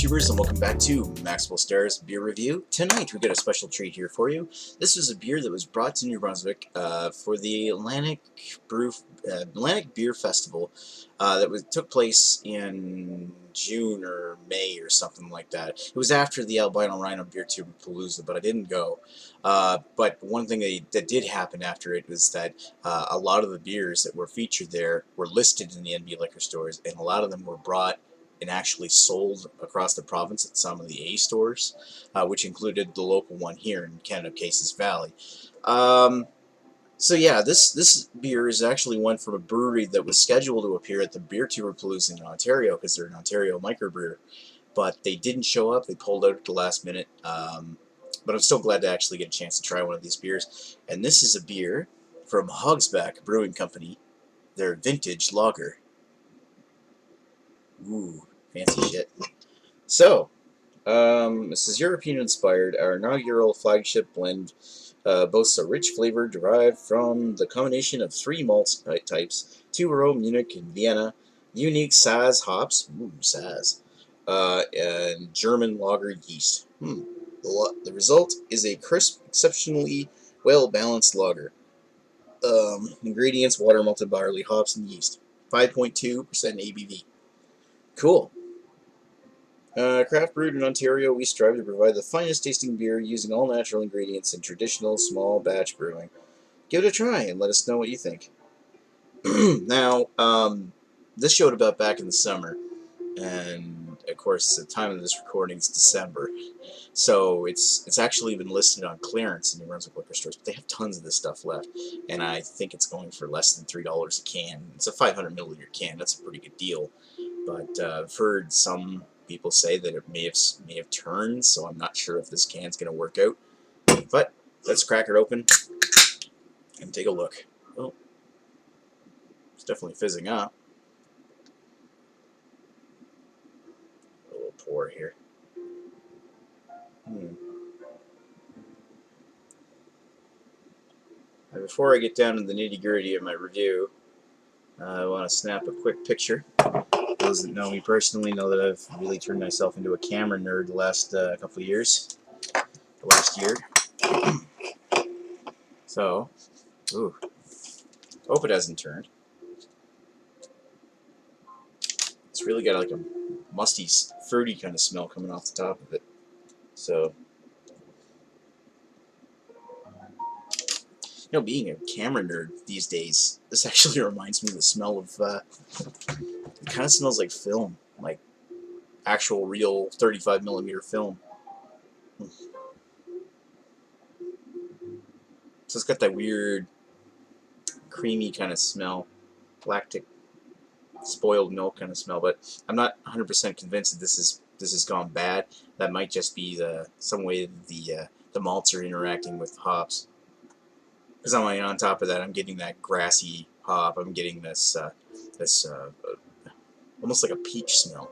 YouTubers, and welcome back to Maxwell Starr's Beer Review. Tonight we got a special treat here for you. This is a beer that was brought to New Brunswick for the Atlantic Beer Festival that took place in June or May or something like that. It was after the Albino Rhino Beer Tube Palooza, but I didn't go. But one thing that did happen after it was that a lot of the beers that were featured there were listed in the NB liquor stores, and a lot of them were brought and actually sold across the province at some of the A stores, which included the local one here in Canada, Cases Valley. So yeah, this beer is actually one from a brewery that was scheduled to appear at the Beer Tour Palooza in Ontario, because they're an Ontario microbrewer, but they didn't show up. They pulled out at the last minute. But I'm still glad to actually get a chance to try one of these beers. And this is a beer from Hogsback Brewing Company, their vintage lager. Ooh, fancy shit. So, this is European inspired. Our inaugural flagship blend boasts a rich flavor derived from the combination of 3 malt types, Tubero, Munich, and Vienna, unique Saaz hops, Saaz, and German lager yeast. The result is a crisp, exceptionally well-balanced lager. Ingredients: water, malted barley, hops, and yeast. 5.2% ABV. Cool. Craft brewed in Ontario, we strive to provide the finest tasting beer using all natural ingredients in traditional small batch brewing. Give it a try and let us know what you think. Now, this showed about back in the summer, and of course, the time of this recording is December, so it's actually been listed on clearance in New Brunswick liquor stores. But they have tons of this stuff left, and I think it's going for less than $3 a can. It's a 500 milliliter can. That's a pretty good deal. But I've heard some people say that it may have turned, so I'm not sure if this can's going to work out. But let's crack it open and take a look. Oh, it's definitely fizzing up. A little pour here. Now, before I get down to the nitty-gritty of my review, I want to snap a quick picture. Those that know me personally know that I've really turned myself into a camera nerd the last couple of years. The last year. So, ooh. Hope it hasn't turned. It's really got like a musty, fruity kind of smell coming off the top of it. So, you know, being a camera nerd these days, this actually reminds me of the smell of, it kind of smells like film, like actual real 35mm film. So it's got that weird, creamy kind of smell, lactic, spoiled milk kind of smell. But I'm not 100% convinced that this has gone bad. That might just be some way the malts are interacting with the hops. Because on top of that, I'm getting that grassy hop. I'm getting this almost like a peach smell.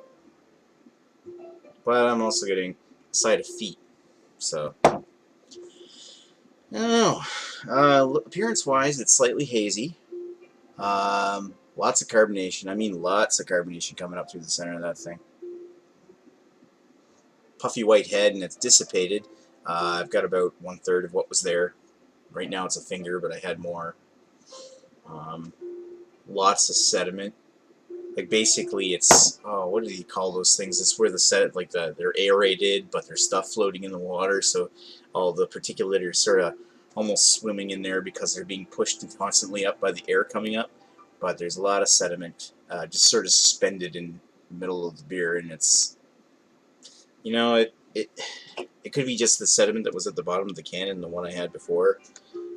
But I'm also getting a side of feet. So, I don't know. Appearance-wise, it's slightly hazy. Lots of carbonation. I mean, lots of carbonation coming up through the center of that thing. Puffy white head, and it's dissipated. I've got about 1/3 of what was there. Right now it's a finger, but I had more. Lots of sediment. Like, basically, it's, oh, what do you call those things? It's where they're aerated, but there's stuff floating in the water, so all the particulate are sort of almost swimming in there because they're being pushed constantly up by the air coming up. But there's a lot of sediment just sort of suspended in the middle of the beer, and it's, you know, it could be just the sediment that was at the bottom of the can and the one I had before,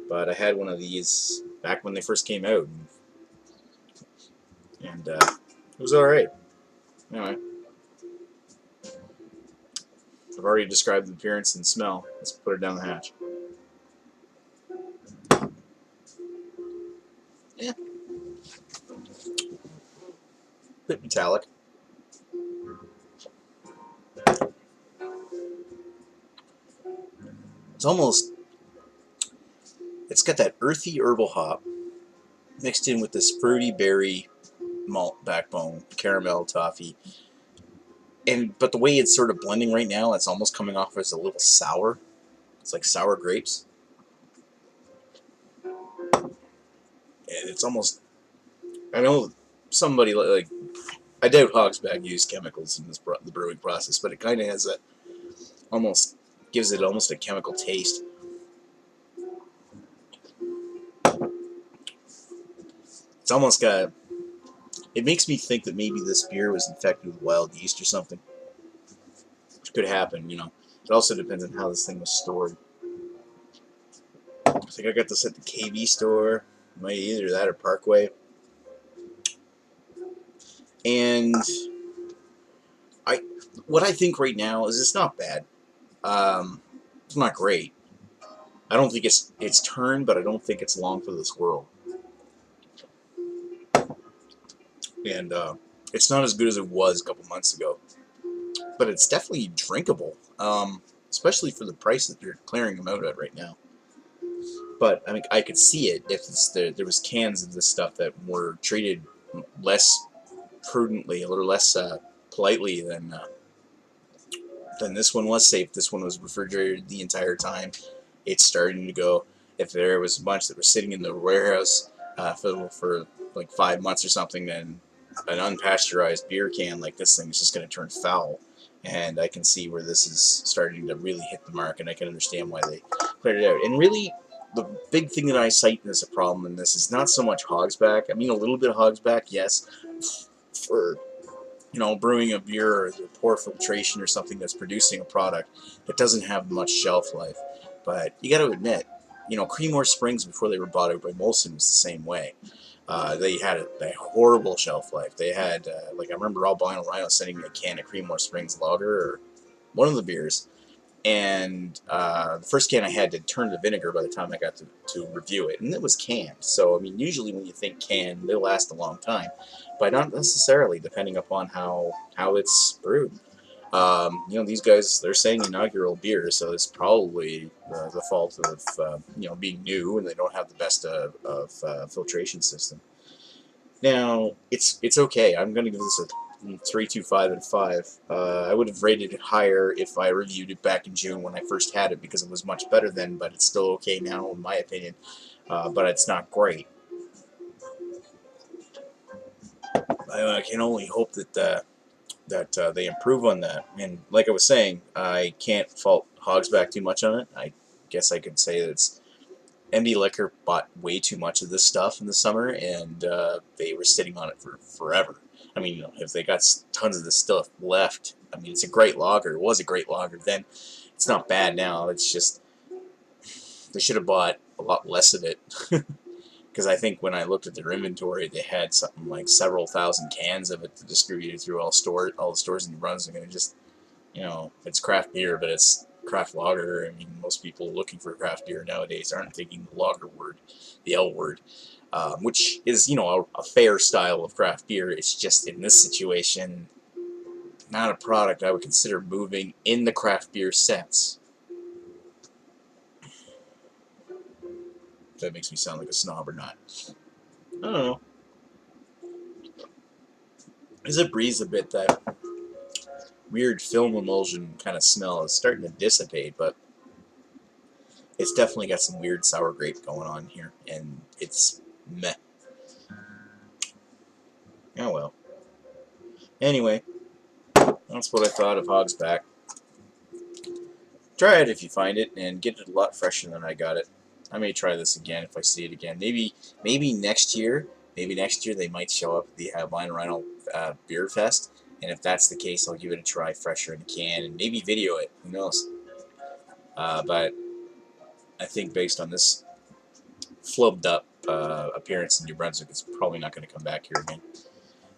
but I had one of these back when they first came out, and it was alright. Anyway, I've already described the appearance and smell. Let's put it down the hatch. Yeah. Bit metallic. It's got that earthy herbal hop mixed in with this fruity berry malt backbone, caramel, toffee. but the way it's sort of blending right now, it's almost coming off as a little sour. It's like sour grapes. And it's almost, I know somebody like, I doubt Hogsback used chemicals in the brewing process, but it kind of has a, almost, gives it almost a chemical taste. It's almost got, it makes me think that maybe this beer was infected with wild yeast or something. Which could happen, you know. It also depends on how this thing was stored. I think I got this at the KB store. Might either that or Parkway. And what I think right now is it's not bad. It's not great. I don't think it's turned, but I don't think it's long for this world. And it's not as good as it was a couple months ago. But it's definitely drinkable, especially for the price that they're clearing them out at right now. But I mean, I could see it if there was cans of this stuff that were treated less prudently or less politely than this one was. Safe. This one was refrigerated the entire time. It's starting to go. If there was a bunch that were sitting in the warehouse for like 5 months or something, then an unpasteurized beer can like this thing is just going to turn foul. And I can see where this is starting to really hit the mark, and I can understand why they cleared it out. And really, the big thing that I cite as a problem in this is not so much Hogsback. I mean, a little bit of Hogsback, yes, for, you know, brewing a beer or poor filtration or something that's producing a product that doesn't have much shelf life. But you got to admit, you know, Creedmoor Springs, before they were bought out by Molson, was the same way. They had a horrible shelf life. They had, like, I remember Albino Rhino sending me a can of Creedmoor Springs Lager, or one of the beers, and the first can I had to turn to vinegar by the time I got to review it, and it was canned. So, I mean, usually when you think canned, they'll last a long time, but not necessarily, depending upon how it's brewed. You know, these guys, they're saying inaugural beer, so it's probably the fault of, you know, being new, and they don't have the best of filtration system. Now, it's okay. I'm going to give this a 3.25 out of 5. I would have rated it higher if I reviewed it back in June when I first had it, because it was much better then, but it's still okay now, in my opinion. But it's not great. I can only hope that they improve on that. And like I was saying, I can't fault Hogsback too much on it. I guess I could say that it's MD Liquor bought way too much of this stuff in the summer, and they were sitting on it for forever. I mean, you know, if they got tons of this stuff left, I mean, it's a great lager. It was a great lager then. It's not bad now. It's just they should have bought a lot less of it. Because I think when I looked at their inventory, they had something like several thousand cans of it distributed through all the stores in New Brunswick, and it just, you know, it's craft beer, but it's craft lager. I mean, most people looking for craft beer nowadays aren't thinking the lager word, the L word, which is, you know, a fair style of craft beer. It's just in this situation, not a product I would consider moving in the craft beer sense. If that makes me sound like a snob or not. I don't know. As it breathes a bit, that weird film emulsion kind of smell is starting to dissipate, but it's definitely got some weird sour grape going on here, and it's meh. Oh well. Anyway, that's what I thought of Hogsback. Try it if you find it, and get it a lot fresher than I got it. I may try this again if I see it again. Maybe next year. Maybe next year they might show up at the Albino Rhino Beer Fest, and if that's the case, I'll give it a try fresher in a can, and maybe video it. Who knows? But I think based on this flubbed up appearance in New Brunswick, it's probably not going to come back here again.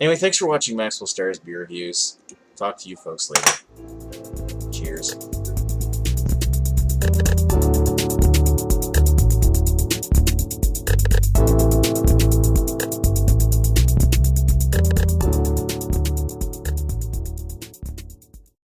Anyway, thanks for watching Maxwell Starr's Beer Reviews. Talk to you folks later.